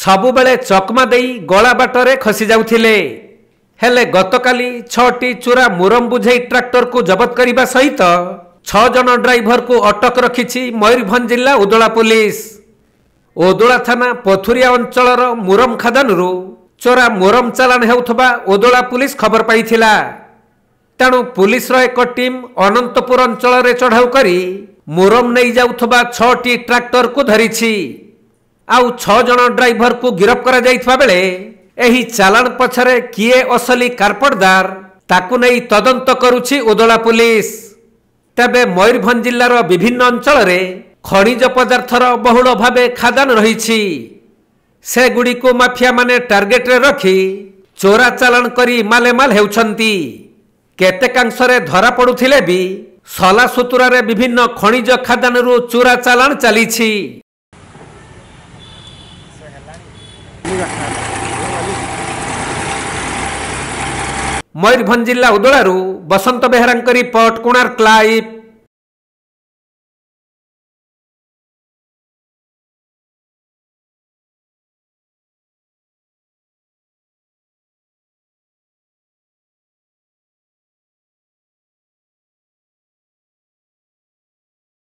सबुबेले चकमा देई गला बाटरे खसी जाउथिले। हेले गतकाली 6टी चोरा मुरम बुझे ट्रैक्टर को जबत करने सहित 6 जन ड्राइवर को अटक रखिछि मयूरभंज जिला उदोला पुलिस। उदोला थाना पथुरिया अंचलर मुरम खादानरू चोरा मुरम चालान हेउथबा उदोला पुलिस खबर पाइथिला। तेणु पुलिस एक टीम अनंतपुर अंचल रे चढ़ाऊ करी मुरम नहीं जाउथबा 6टी ट्रैक्टर को धरिछि। आउ 6 जन ड्राइवर को गिरफ करा जाइथबा बेले एही चालान पछरे किए असली कारपटदार ताकु नहीं तदंत करुछि उदोला पुलिस। तबे मयूरभंज जिलार विभिन्न अंचल रे खनिज पदार्थर बहुल भावे खादान रहिछि। से गुडी को माफिया माने टार्गेट रे रखी चोरा चालान करी मालेमाल हेउछंती। केतेकांशरे धरा पडुथिले भी सला सुतुरा रे विभिन्न खनिज खादान रु चोरा चालान चलीछि। मयूरभंज जिला उदोलारू बसंत बेहरांक रिपोर्ट, कोणार्क लाइव।